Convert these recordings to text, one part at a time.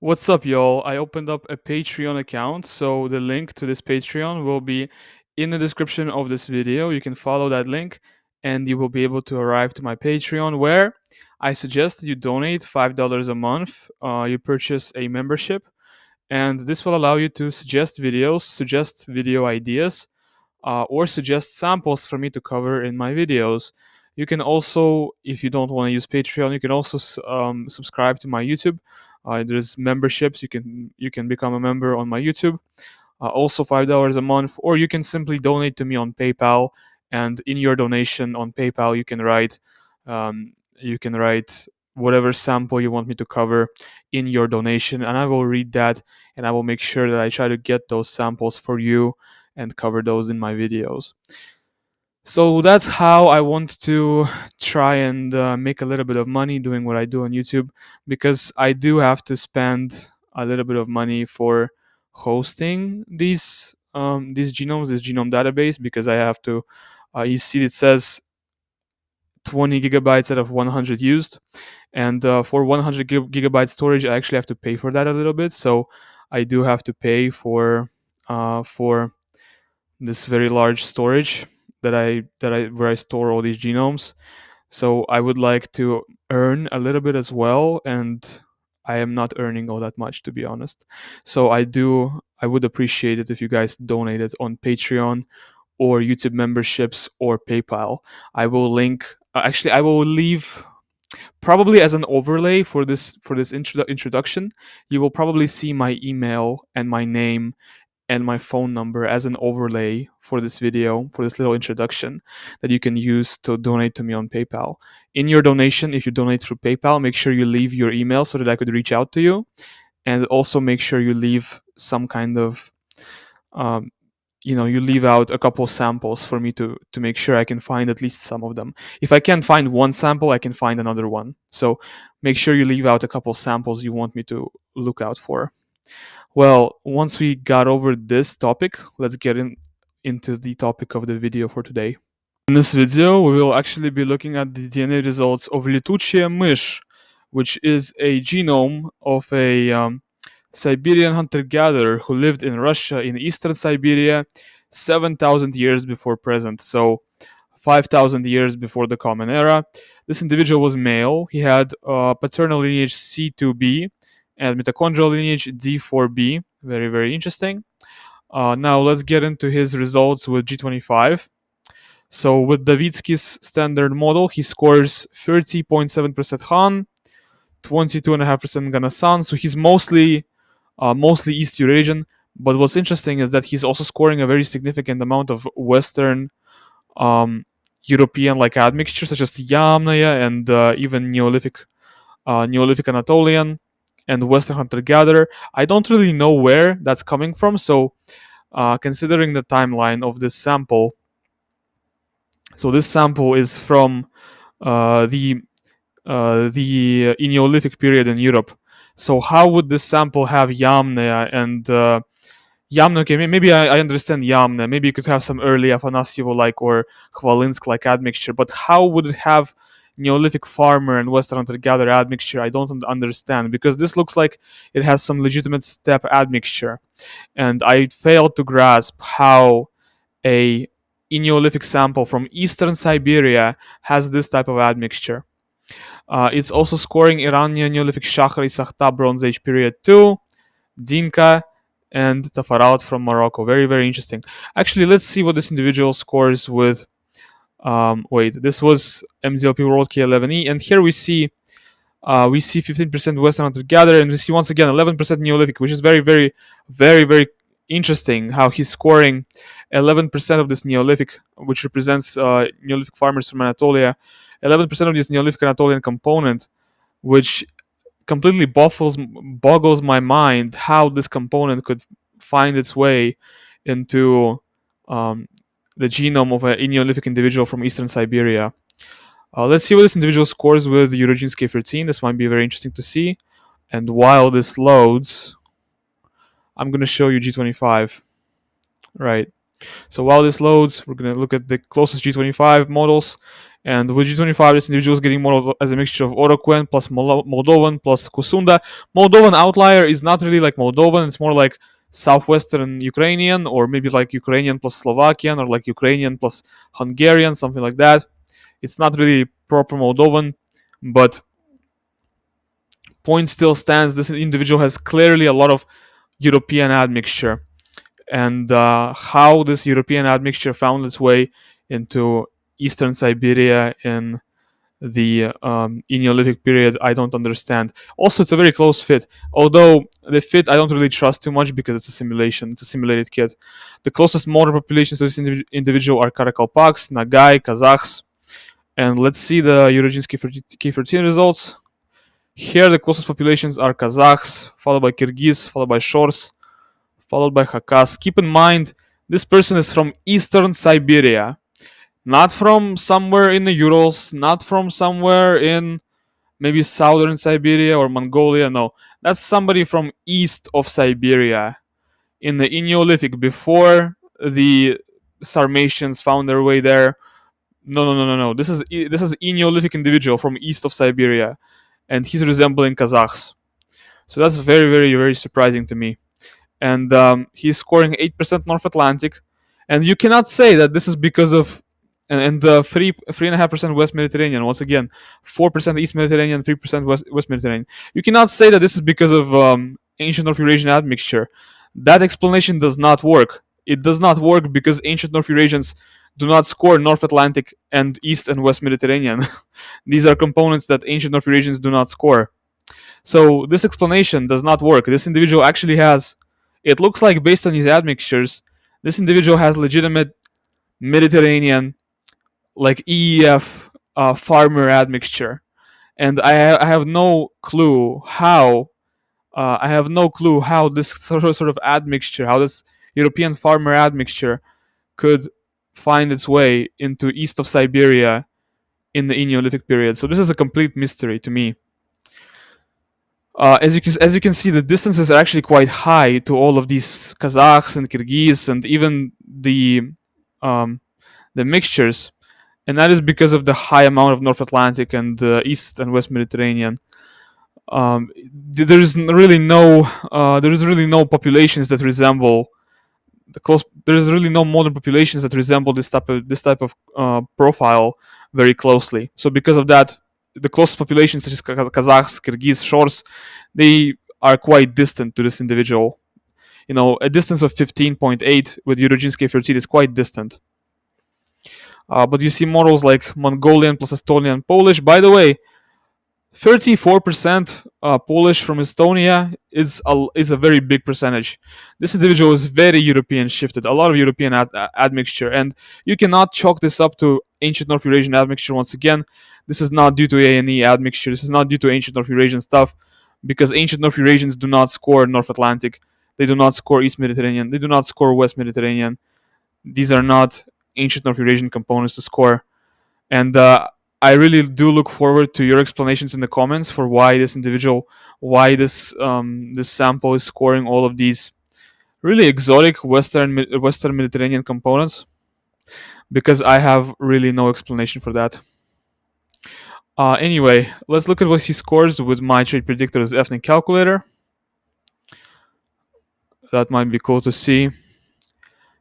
What's up, y'all? I opened up a Patreon account, so the link to this Patreon will be in the description of this video. You can follow that link and you will be able to arrive to my Patreon where I suggest you donate $5 a month. You purchase a membership, and this will allow you to suggest videos, suggest video ideas, or suggest samples for me to cover in my videos. You can also, if you don't want to use Patreon, you can also subscribe to my YouTube. There's memberships. You can become a member on my YouTube. Also $5 a month, or you can simply donate to me on PayPal. And in your donation on PayPal, you can write whatever sample you want me to cover in your donation, and I will read that, and I will make sure that I try to get those samples for you and cover those in my videos. So that's how I want to try and make a little bit of money doing what I do on YouTube, because I do have to spend a little bit of money for hosting these genomes, this genome database, because I have to. You see, it says 20 gigabytes out of 100 used, and for 100 gigabyte storage, I actually have to pay for that a little bit. So I do have to pay for this very large storage that I where I store all these genomes. So I would like to earn a little bit as well, and I am not earning all that much, to be honest. So I would appreciate it if you guys donated on Patreon or YouTube memberships or PayPal. I will link. Actually, I will leave probably as an overlay for this introduction. You will probably see my email and my name and my phone number as an overlay for this video, for this little introduction that you can use to donate to me on PayPal. In your donation, if you donate through PayPal, make sure you leave your email so that I could reach out to you. And also make sure you leave some kind of, um, you leave out a couple samples for me to make sure I can find at least some of them. If I can't find one sample, I can find another one. So make sure you leave out a couple samples you want me to look out for. Well, once we got over this topic, let's get into the topic of the video for today. In this video, we will actually be looking at the DNA results of Luchia Mish, which is a genome of a Siberian hunter-gatherer who lived in Russia in eastern Siberia 7,000 years before present, so 5,000 years before the Common Era. This individual was male. He had paternal lineage C2b and mitochondrial lineage D4b. Very, very interesting. Now let's get into his results with G25. So with Davitsky's standard model, he scores 30.7% Han, 22.5% Ganasan. So he's mostly East Eurasian. But what's interesting is that he's also scoring a very significant amount of Western European-like admixtures, such as Yamnaya and even Neolithic Anatolian and Western hunter-gatherer. I don't really know where that's coming from. So considering the timeline of this sample, so this sample is from the Neolithic period in Europe. So how would this sample have Yamna and Yamna? Okay, maybe I understand Yamna. Maybe you could have some early Afanasyevo-like or Khvalinsk-like admixture, but how would it have Neolithic farmer and Western hunter-gatherer admixture? I don't understand, because this looks like it has some legitimate steppe admixture, and I failed to grasp how a Neolithic sample from eastern Siberia has this type of admixture. It's also scoring Iranian Neolithic Shahri Sakhta Bronze Age period 2, Dinka, and Tafarat from Morocco. Very, very interesting. Actually, let's see what this individual scores with. This was MZLP World K11E, and here we see 15% Western hunter-gatherer, and we see once again 11% Neolithic, which is very, very, very, very interesting. How he's scoring 11% of this Neolithic, which represents Neolithic farmers from Anatolia. 11% of this Neolithic Anatolian component, which completely boggles my mind how this component could find its way into the genome of a Neolithic individual from eastern Siberia. Let's see what this individual scores with Eurogenes K13. This might be very interesting to see. And while this loads, I'm going to show you G25. Right. So while this loads, we're going to look at the closest G25 models. And with G25, this individual is getting modeled as a mixture of Oroquen plus Moldovan plus Kusunda. Moldovan outlier is not really like Moldovan, it's more like southwestern Ukrainian, or maybe like Ukrainian plus Slovakian, or like Ukrainian plus Hungarian, something like that. It's not really proper Moldovan, but point still stands. This individual has clearly a lot of European admixture. And how this European admixture found its way into eastern Siberia in the Neolithic period, I don't understand. Also, it's a very close fit. Although the fit I don't really trust too much because it's a simulation. It's a simulated kit. The closest modern populations to this individual are Karakalpaks, Nagai, Kazakhs. And let's see the Eurasian K13 results. Here, the closest populations are Kazakhs, followed by Kyrgyz, followed by Shors, followed by Khakas. Keep in mind, this person is from eastern Siberia, not from somewhere in the Urals, not from somewhere in maybe southern Siberia or Mongolia. No, that's somebody from east of Siberia in the Neolithic, before the Sarmatians found their way there. No. This is a Neolithic individual from east of Siberia, and he's resembling Kazakhs. So that's very surprising to me. And he's scoring 8% North Atlantic, and you cannot say that this is because of and 3.5% West Mediterranean. Once again, 4% East Mediterranean, 3% West Mediterranean. You cannot say that this is because of ancient North Eurasian admixture. That explanation does not work. It does not work because ancient North Eurasians do not score North Atlantic and East and West Mediterranean. These are components that ancient North Eurasians do not score. So this explanation does not work. This individual actually has, it looks like based on his admixtures, this individual has legitimate Mediterranean, like EEF farmer admixture. And I have no clue how, this sort of admixture, how this European farmer admixture could find its way into east of Siberia in the Neolithic period. So this is a complete mystery to me. As you can see, the distances are actually quite high to all of these Kazakhs and Kyrgyz and even the mixtures, and that is because of the high amount of North Atlantic and East and West Mediterranean. There is really no populations that resemble there is really no modern populations that resemble this type of profile very closely. So because of that, the closest populations such as Kazakhs, Kyrgyz, Shors, they are quite distant to this individual. You know, a distance of 15.8 with Eurasian K13 is quite distant. But you see models like Mongolian plus Estonian, Polish. By the way, 34% Polish from Estonia is a very big percentage. This individual is very European shifted, a lot of European admixture, and you cannot chalk this up to ancient North Eurasian admixture. Once again, this is not due to A&E admixture. This is not due to ancient North Eurasian stuff, because ancient North Eurasians do not score North Atlantic. They do not score East Mediterranean. They do not score West Mediterranean. These are not ancient North Eurasian components to score. And I really do look forward to your explanations in the comments for why this individual, why this sample is scoring all of these really exotic Western Mediterranean components, because I have really no explanation for that. Anyway, let's look at what he scores with my trait predictor's ethnic calculator. That might be cool to see.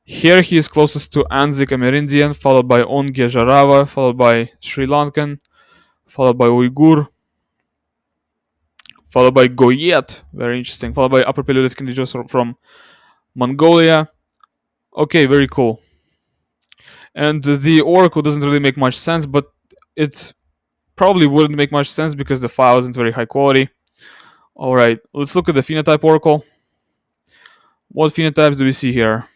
Here he is closest to Anzik Amerindian, followed by Onge Jarava, followed by Sri Lankan, followed by Uyghur, followed by Goyet, very interesting, followed by Upper Paleolithic individuals from Mongolia. Okay, very cool. And the oracle doesn't really make much sense, but it probably wouldn't make much sense because the file isn't very high quality. Alright, let's look at the phenotype oracle. What phenotypes do we see here?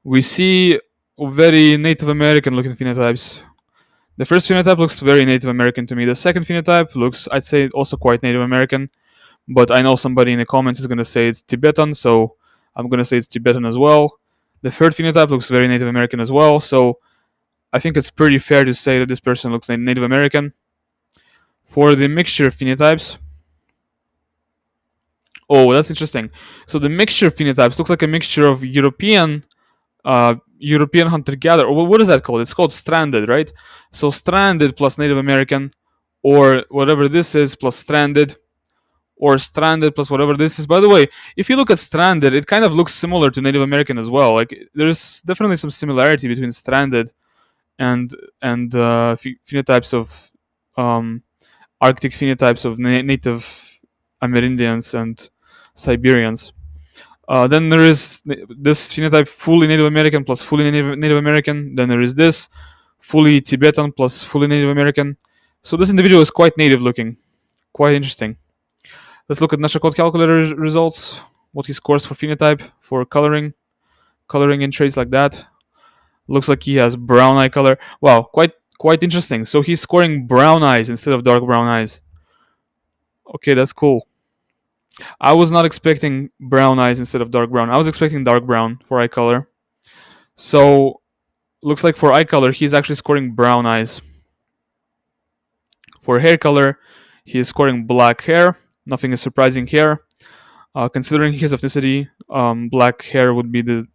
We see very Native American looking phenotypes. The first phenotype looks very Native American to me. The second phenotype looks, I'd say, also quite Native American. But I know somebody in the comments is going to say it's Tibetan, so I'm going to say it's Tibetan as well. The third phenotype looks very Native American as well, so I think it's pretty fair to say that this person looks Native American. For the mixture phenotypes, oh, that's interesting. So the mixture phenotypes looks like a mixture of European European hunter-gatherer. What is that called? It's called stranded, right? So stranded plus Native American, or whatever this is, plus stranded, or stranded plus whatever this is. By the way, if you look at stranded, it kind of looks similar to Native American as well. Like there's definitely some similarity between stranded and phenotypes of Arctic phenotypes of native Amerindians and Siberians. Then there is this phenotype fully Native American plus fully Native American. Then there is this fully Tibetan plus fully Native American. So this individual is quite native looking, quite interesting. Let's look at Nashakot calculator results. What he scores for phenotype, for coloring and traits like that. Looks like he has brown eye color. Wow, quite interesting. So he's scoring brown eyes instead of dark brown eyes. Okay, that's cool. I was not expecting brown eyes instead of dark brown. I was expecting dark brown for eye color. So looks like for eye color, he's actually scoring brown eyes. For hair color, he is scoring black hair. Nothing is surprising here. Considering his ethnicity, black hair would be the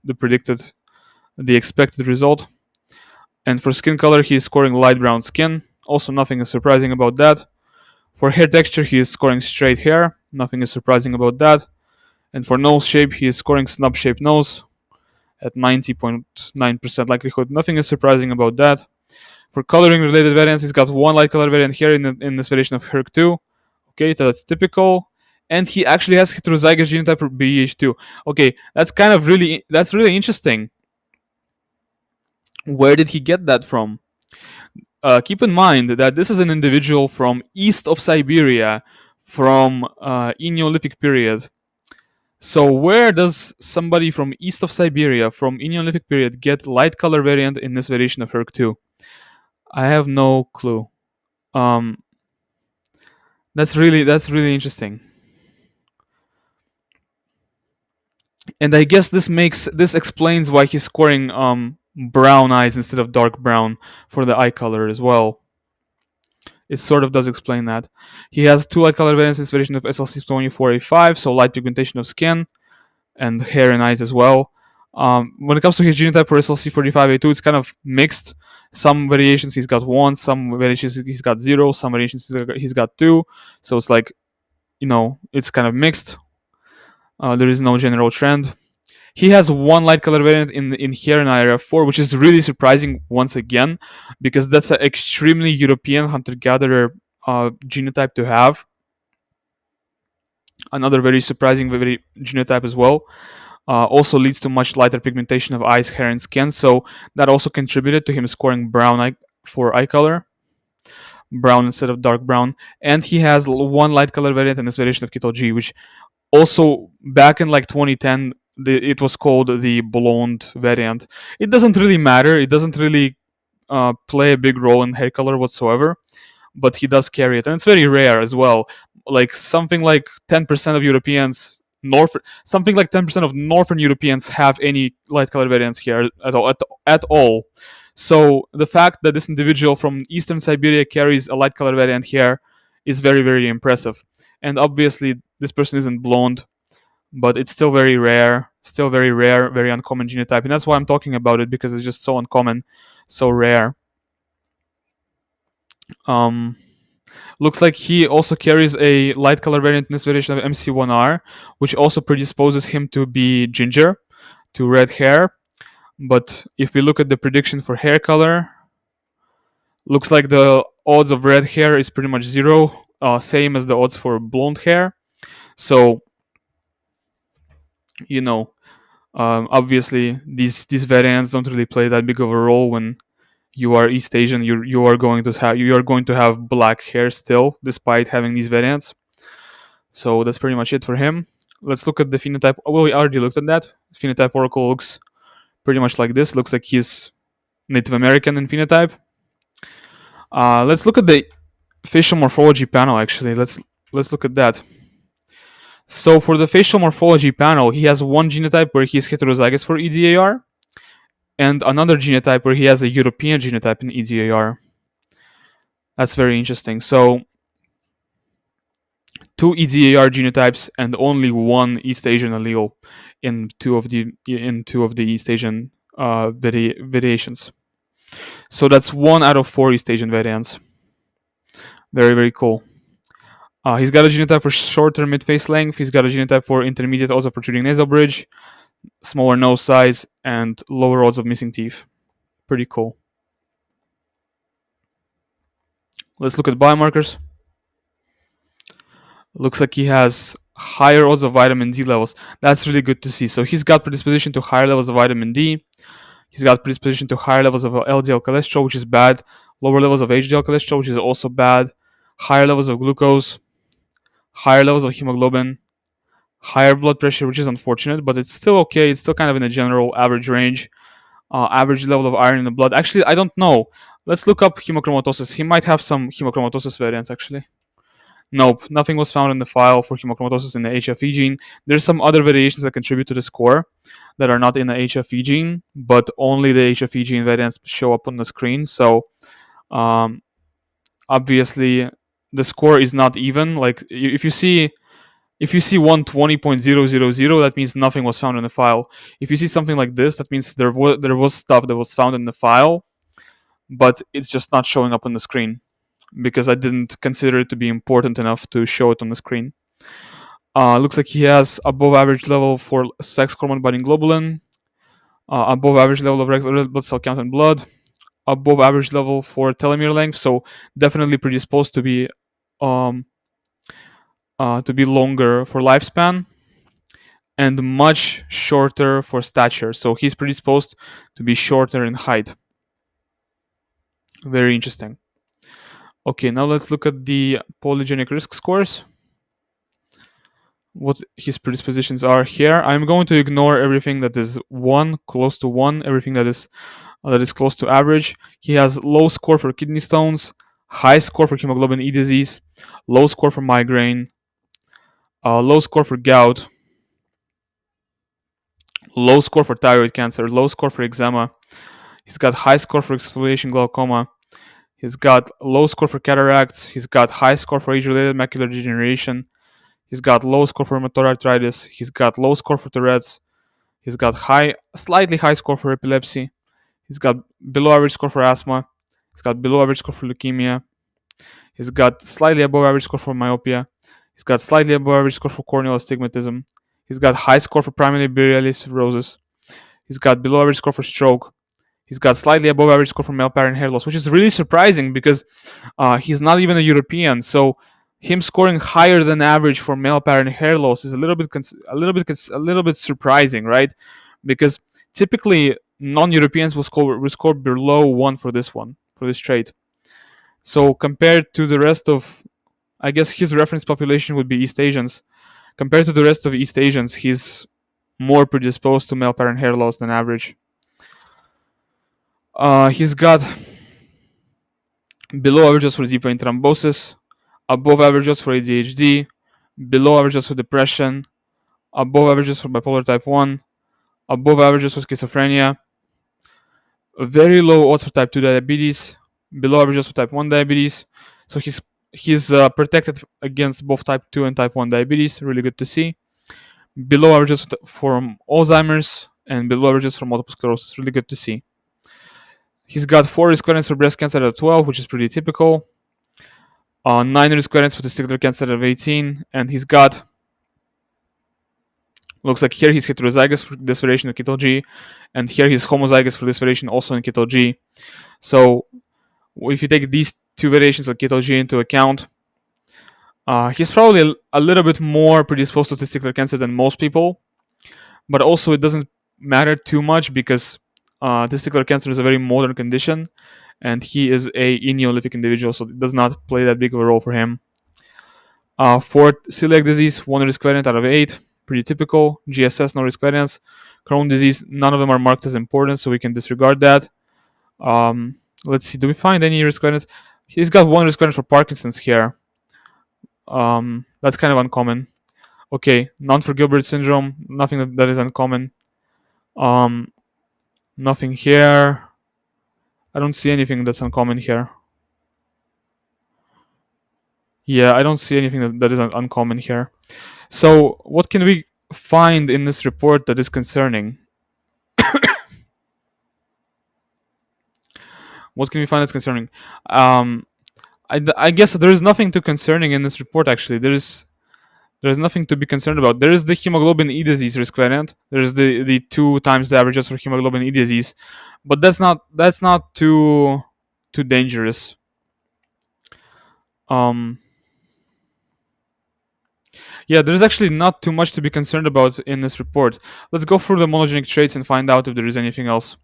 expected result. And for skin color, he is scoring light brown skin. Also, nothing is surprising about that. For hair texture, he is scoring straight hair. Nothing is surprising about that. And for nose shape, he is scoring snub-shaped nose at 90.9% likelihood. Nothing is surprising about that. For coloring related variants, he's got one light color variant here in this variation of HERC2. Okay, so that's typical. And he actually has heterozygous genotype for BEH2. Okay, that's really interesting. Where did he get that from? Keep in mind that this is an individual from east of Siberia, from Neolithic period. So where does somebody from east of Siberia, from Neolithic period, get light color variant in this variation of HERC2? I have no clue. That's really interesting. And I guess this explains why he's scoring brown eyes instead of dark brown for the eye color as well. It sort of does explain that. He has two light color variants in this variation of SLC24A5, so light pigmentation of skin and hair and eyes as well. When it comes to his genotype for SLC45A2, it's kind of mixed. Some variations he's got 1, some variations he's got 0, some variations he's got 2. So it's like, it's kind of mixed. There is no general trend. He has one light color variant in here in area 4, which is really surprising once again, because that's an extremely European hunter-gatherer genotype to have. Another very surprising genotype as well. Also leads to much lighter pigmentation of eyes, hair, and skin, so that also contributed to him scoring brown for eye color. Brown instead of dark brown. And he has one light color variant in this variation of Keto G, which also back in like 2010, it was called the blonde variant. It doesn't really matter. It doesn't really play a big role in hair color whatsoever, but he does carry it, and it's very rare as well. Like something like 10% of Europeans, something like 10% of Northern Europeans have any light color variants here at all. So the fact that this individual from Eastern Siberia carries a light color variant here is very, very impressive. And obviously, this person isn't blonde, but it's still very rare, very uncommon genotype. And that's why I'm talking about it, because it's just so uncommon, so rare. Looks like he also carries a light color variant in this variation of MC1R, which also predisposes him to be ginger, to red hair. But if we look at the prediction for hair color, looks like the odds of red hair is pretty much 0, same as the odds for blonde hair. So, obviously these variants don't really play that big of a role when you are East Asian. You are going to have black hair still, despite having these variants. So that's pretty much it for him. Let's look at the phenotype. Well, we already looked at that. Phenotype oracle looks pretty much like this. Looks like he's Native American in phenotype. Let's look at the facial morphology panel. Actually, let's look at that. So for the facial morphology panel, he has one genotype where he's heterozygous for EDAR, and another genotype where he has a European genotype in EDAR. That's very interesting. So 2 EDAR genotypes and only one East Asian allele in two of the East Asian variations. So that's 1 out of 4 East Asian variants. Very, very cool. He's got a genotype for shorter mid-face length. He's got a genotype for intermediate odds of protruding nasal bridge, smaller nose size, and lower odds of missing teeth. Pretty cool. Let's look at biomarkers. Looks like he has higher odds of vitamin D levels. That's really good to see. So he's got predisposition to higher levels of vitamin D. He's got predisposition to higher levels of LDL cholesterol, which is bad. Lower levels of HDL cholesterol, which is also bad. Higher levels of glucose. Higher levels of hemoglobin. Higher blood pressure, which is unfortunate, but it's still okay. It's still kind of in a general average range. Average level of iron in the blood. Actually, I don't know. Let's look up hemochromatosis. He might have some hemochromatosis variants, actually. Nope, nothing was found in the file for hemochromatosis in the HFE gene. There's some other variations that contribute to the score that are not in the HFE gene, but only the HFE gene variants show up on the screen. So, obviously, the score is not even. Like, if you see 120.000, that means nothing was found in the file. If you see something like this, that means there was stuff that was found in the file, but it's just not showing up on the screen because I didn't consider it to be important enough to show it on the screen. Looks like he has above average level for sex hormone binding globulin, above average level of red blood cell count in blood, above average level for telomere length, so definitely predisposed to be longer for lifespan, and much shorter for stature. So he's predisposed to be shorter in height. Very interesting. Okay, now let's look at the polygenic risk scores. What his predispositions are here. I'm going to ignore everything that is 1, close to 1, everything that is close to average. He has low score for kidney stones, high score for hemoglobin E disease, low score for migraine, low score for gout, low score for thyroid cancer, low score for eczema. He's got high score for exfoliation glaucoma. He's got low score for cataracts. He's got high score for age-related macular degeneration. He's got low score for rheumatoid arthritis. He's got low score for Tourette's. He's got slightly high score for epilepsy. He's got below average score for asthma. He's got below average score for leukemia. He's got slightly above average score for myopia. He's got slightly above average score for corneal astigmatism. He's got high score for primary biliary cirrhosis. He's got below average score for stroke. He's got slightly above average score for male pattern hair loss, which is really surprising because he's not even a European. So him scoring higher than average for male pattern hair loss is a little bit surprising, right? Because typically non-Europeans will score below 1 for this trait. So compared to the rest of, I guess his reference population would be East Asians. Compared to the rest of East Asians, he's more predisposed to male pattern hair loss than average. He's got below averages for deep vein thrombosis, above averages for ADHD, below averages for depression, above averages for bipolar type 1, above averages for schizophrenia, very low odds for type 2 diabetes, below averages for type 1 diabetes. So he's protected against both type 2 and type 1 diabetes. Really good to see. Below averages for Alzheimer's and below averages for multiple sclerosis. Really good to see. He's got 4 risk variants for breast cancer out of 12, which is pretty typical. 9 risk variants for testicular cancer out of 18. And he's got, looks like here he's heterozygous for this variation of Ketal G. And here he's homozygous for this variation also in Ketal G. So if you take these 2 variations of Ketal G into account, he's probably a little bit more predisposed to testicular cancer than most people. But also it doesn't matter too much because testicular cancer is a very modern condition, and he is a Neolithic individual, so it does not play that big of a role for him. For celiac disease, 1 risk variant out of 8, pretty typical. GSS, no risk variants. Crohn's disease, none of them are marked as important, so we can disregard that. Let's see, do we find any risk variants? He's got 1 risk variant for Parkinson's here. That's kind of uncommon. Okay, none for Gilbert syndrome, nothing that is uncommon. Nothing here. I don't see anything that's uncommon here. Yeah, I don't see anything that is uncommon here. So what can we find in this report that is concerning? What can we find that's concerning? I guess there is nothing too concerning in this report. Actually, there's nothing to be concerned about. There is the hemoglobin E disease risk variant. There's the 2 times the averages for hemoglobin E disease, but that's not too dangerous. Yeah, there's actually not too much to be concerned about in this report. Let's go through the monogenic traits and find out if there is anything else.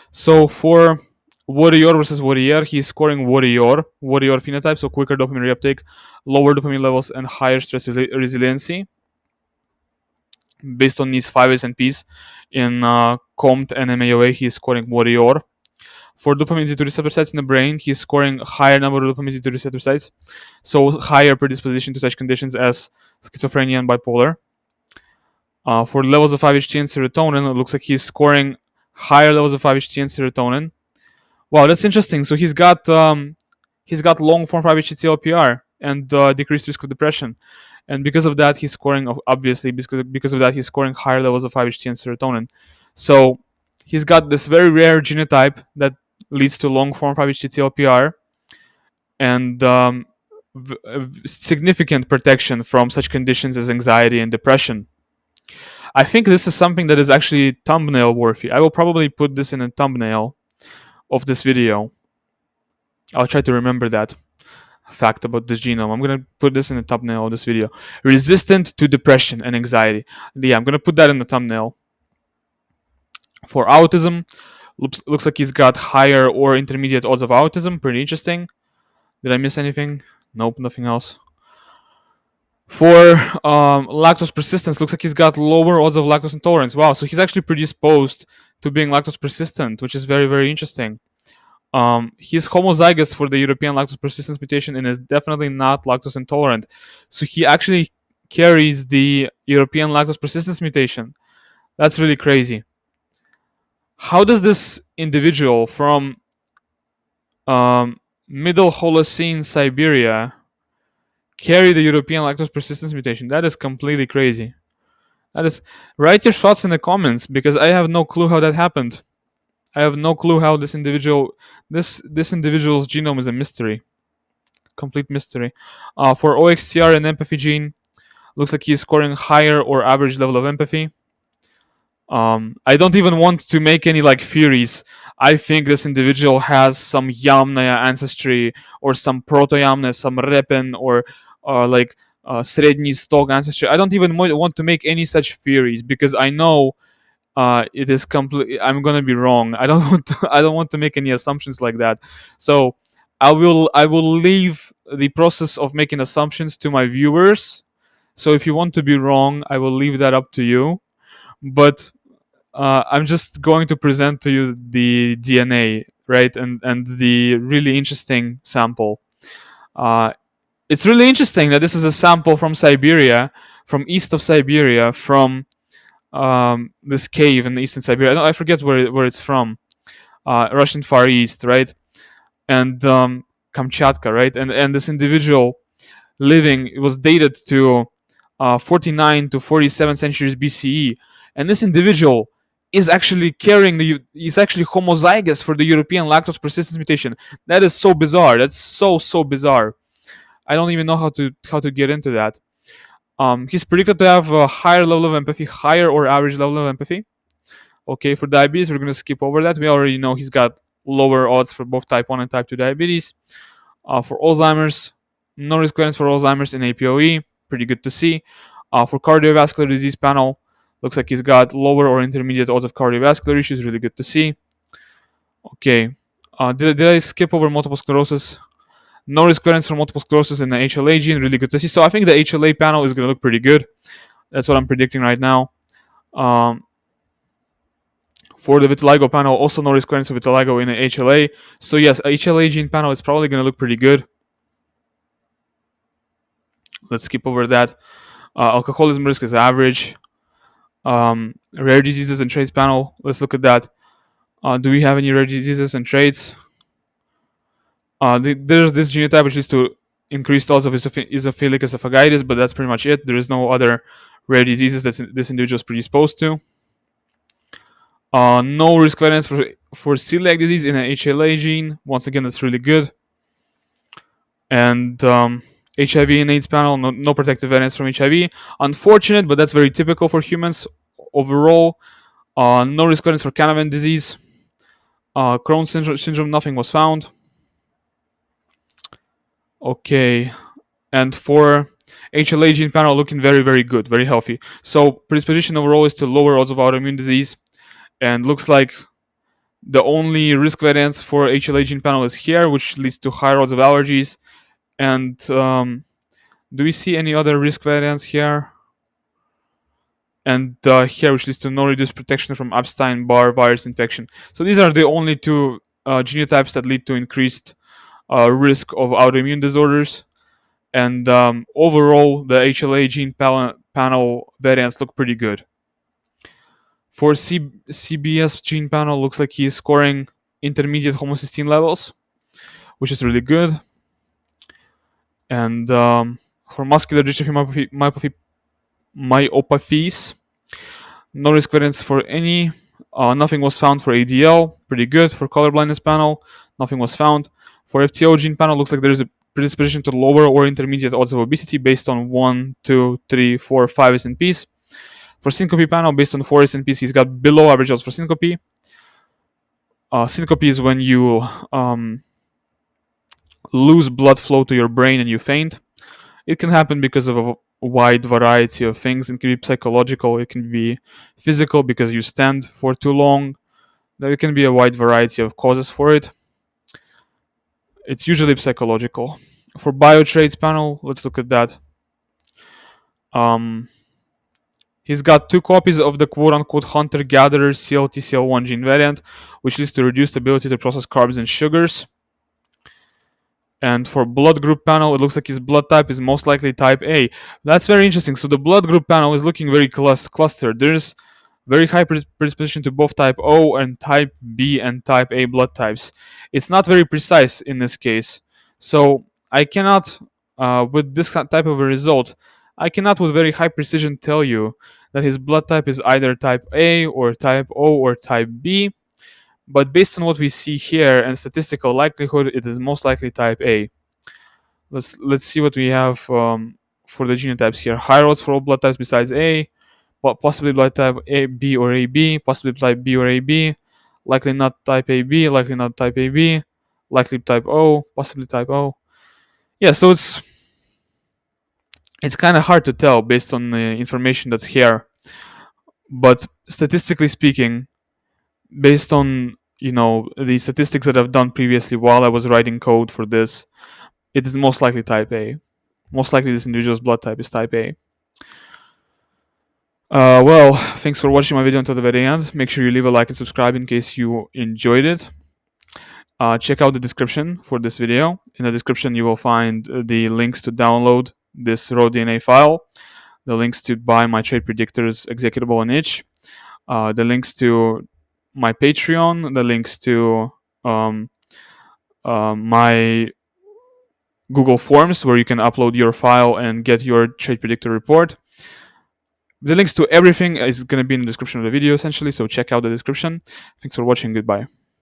So for warrior versus warrior, he's scoring warrior phenotype, so quicker dopamine reuptake, lower dopamine levels, and higher stress resiliency based on these 5 SNPs. In COMT and MAOA, he's scoring warrior. For dopamine D2 receptor sites in the brain, he's scoring higher number of dopamine D2 receptor sites, so higher predisposition to such conditions as schizophrenia and bipolar. For levels of 5-HT and serotonin, it looks like he's scoring higher levels of 5-HT and serotonin. Wow, that's interesting. So he's got long form 5-HT LPR and decreased risk of depression, and because of that, he's scoring he's scoring higher levels of 5-HT and serotonin. So he's got this very rare genotype that leads to long form 5-HT LPR and significant protection from such conditions as anxiety and depression. I think this is something that is actually thumbnail worthy. I will probably put this in a thumbnail of this video. I'll try to remember that fact about this genome. I'm going to put this in the thumbnail of this video. Resistant to depression and anxiety. Yeah, I'm going to put that in the thumbnail. For autism, looks like he's got higher or intermediate odds of autism. Pretty interesting. Did I miss anything? Nope, nothing else. For lactose persistence, looks like he's got lower odds of lactose intolerance. Wow, so he's actually predisposed to being lactose persistent, which is very, very interesting. He's homozygous for the European lactose persistence mutation and is definitely not lactose intolerant. So he actually carries the European lactose persistence mutation. That's really crazy. How does this individual from Middle Holocene Siberia carry the European lactose persistence mutation? That is completely crazy. Write your thoughts in the comments, because I have no clue how that happened. I have no clue how this individual's genome is a mystery. Complete mystery. For OXTR and empathy gene, looks like he's scoring higher or average level of empathy. I don't even want to make any theories. I think this individual has some Yamnaya ancestry, or some Proto-Yamna, some Repen, or Sredny Stok ancestry. I don't even want to make any such theories, because I know it is complete. I'm gonna be wrong. I don't want to make any assumptions like that. So I will leave the process of making assumptions to my viewers. So if you want to be wrong, I will leave that up to you. But I'm just going to present to you the DNA, right, and the really interesting sample. It's really interesting that this is a sample from Siberia, from east of Siberia, from this cave in the eastern Siberia. I forget where it's from. Russian Far East, right? And Kamchatka, right? And this individual living, it was dated to 49 to 47 centuries BCE. And this individual is actually is actually homozygous for the European lactose persistence mutation. That is so bizarre. That's so bizarre. I don't even know how to get into that. He's predicted to have a higher level of empathy, higher or average level of empathy. Okay, for diabetes, we're going to skip over that. We already know he's got lower odds for both type 1 and type 2 diabetes. For Alzheimer's, no risk variance for Alzheimer's in APOE. Pretty good to see. For cardiovascular disease panel, looks like he's got lower or intermediate odds of cardiovascular issues. Really good to see. Okay. Did I skip over multiple sclerosis? No risk variance for multiple sclerosis in the HLA gene. Really good to see. So I think the HLA panel is going to look pretty good. That's what I'm predicting right now. For the vitiligo panel, also no risk variance for vitiligo in the HLA. So yes, HLA gene panel is probably going to look pretty good. Let's skip over that. Alcoholism risk is average. Rare diseases and traits panel. Let's look at that. Do we have any rare diseases and traits? There's this genotype which leads to increased odds of eosinophilic esophagitis, but that's pretty much it. There is no other rare diseases that this individual is predisposed to. No risk variance for celiac disease in an HLA gene. Once again, that's really good. And HIV and AIDS panel, no protective variance from HIV. Unfortunate, but that's very typical for humans overall. No risk variance for Canavan disease. Crohn's syndrome, nothing was found. Okay, and for HLA gene panel, looking very, very good, very healthy. So predisposition overall is to lower odds of autoimmune disease, and looks like the only risk variance for HLA gene panel is here, which leads to higher odds of allergies. And do we see any other risk variance here? And here, which leads to no reduced protection from Epstein-Barr virus infection. So these are the only two genotypes that lead to increased risk of autoimmune disorders. And overall, the HLA gene panel variants look pretty good. For CBS gene panel, looks like he is scoring intermediate homocysteine levels, which is really good. And for muscular dystrophy myopathies, no risk variance for any. Nothing was found for ADL, pretty good. For colorblindness panel, nothing was found. For FTO gene panel, looks like there is a predisposition to lower or intermediate odds of obesity based on 1, 2, 3, 4, 5 SNPs. For syncope panel, based on 4 SNPs, he's got below average odds for syncope. Syncope is when you lose blood flow to your brain and you faint. It can happen because of a wide variety of things. It can be psychological, it can be physical because you stand for too long. There can be a wide variety of causes for it. It's usually psychological. For biotraits panel, let's look at that. He's got 2 copies of the quote-unquote hunter-gatherer CLT-CL1 gene variant, which leads to reduced ability to process carbs and sugars. And for blood group panel, it looks like his blood type is most likely type A. That's very interesting. So the blood group panel is looking very clustered. There's very high predisposition to both type O and type B and type A blood types. It's not very precise in this case. So I cannot, with this type of a result, I cannot with very high precision tell you that his blood type is either type A or type O or type B. But based on what we see here and statistical likelihood, it is most likely type A. Let's see what we have for the genotypes here. Higher odds for all blood types besides A, possibly blood type A, B or AB, possibly type B or AB, likely not type AB, likely not type AB, likely type O, possibly type O. Yeah, so it's kind of hard to tell based on the information that's here. But statistically speaking, based on the statistics that I've done previously while I was writing code for this, it is most likely type A. Most likely this individual's blood type is type A. Well, thanks for watching my video until the very end. Make sure you leave a like and subscribe in case you enjoyed it. Check out the description for this video. In the description, you will find the links to download this raw DNA file, the links to buy my trait predictors executable and itch, the links to my Patreon, the links to my Google Forms where you can upload your file and get your trait predictor report. The links to everything is going to be in the description of the video essentially, so check out the description. Thanks for watching. Goodbye.